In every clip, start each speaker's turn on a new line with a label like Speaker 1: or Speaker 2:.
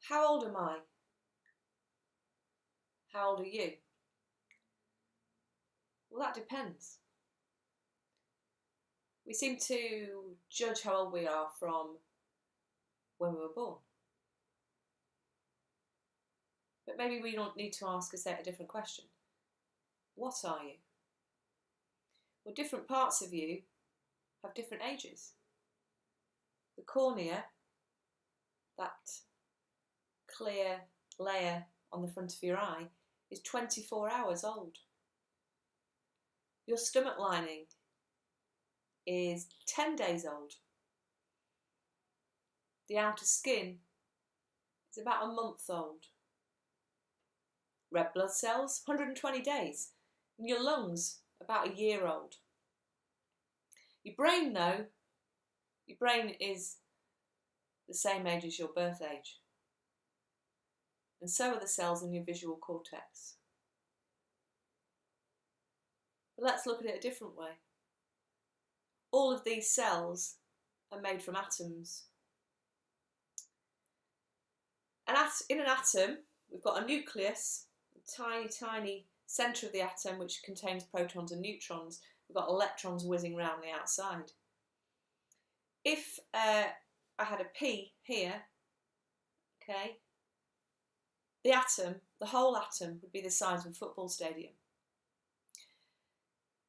Speaker 1: How old am I? How old are you? Well, that depends. We seem to judge how old we are from when we were born. But maybe we don't need to ask a different question. What are you? Well, different parts of you have different ages. The cornea, that clear layer on the front of your eye, is 24 hours old. Your stomach lining is 10 days old. The outer skin is about a month old. Red blood cells, 120 days. And your lungs, about a year old. Your brain, though, your brain is the same age as your birth age. And so are the cells in your visual cortex. But let's look at it a different way. All of these cells are made from atoms. And in an atom, we've got a nucleus, a tiny, tiny centre of the atom which contains protons and neutrons. We've got electrons whizzing around the outside. If I had a P here, okay, the atom, the whole atom, would be the size of a football stadium.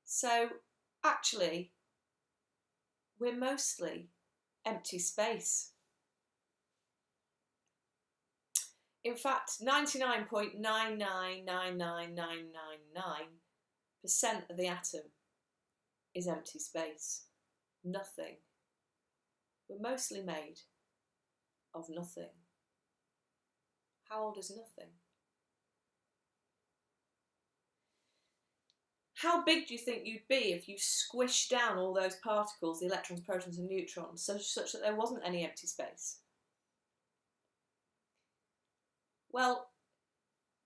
Speaker 1: So actually, we're mostly empty space. In fact, 99.999999% of the atom is empty space. Nothing. We're mostly made of nothing. How old is nothing? How big do you think you'd be if you squished down all those particles, the electrons, protons and neutrons, such that there wasn't any empty space? Well,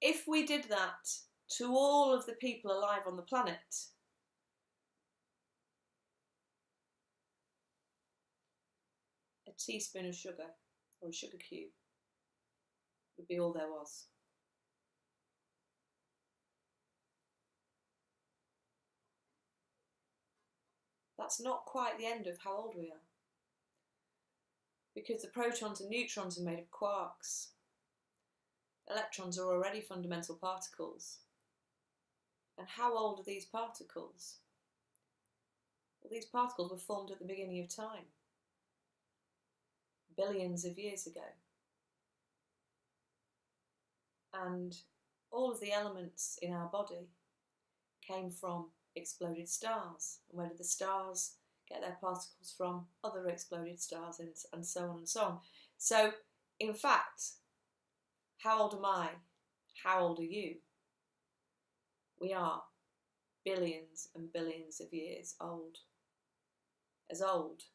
Speaker 1: if we did that to all of the people alive on the planet, a teaspoon of sugar or a sugar cube would be all there was. That's not quite the end of how old we are, because the protons and neutrons are made of quarks. Electrons are already fundamental particles. And how old are these particles? Well, these particles were formed at the beginning of time, billions of years ago. And all of the elements in our body came from exploded stars. And where did the stars get their particles from? Other exploded stars, and so on and so on. So, in fact, how old am I? How old are you? We are billions and billions of years old. As old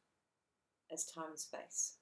Speaker 1: as time and space.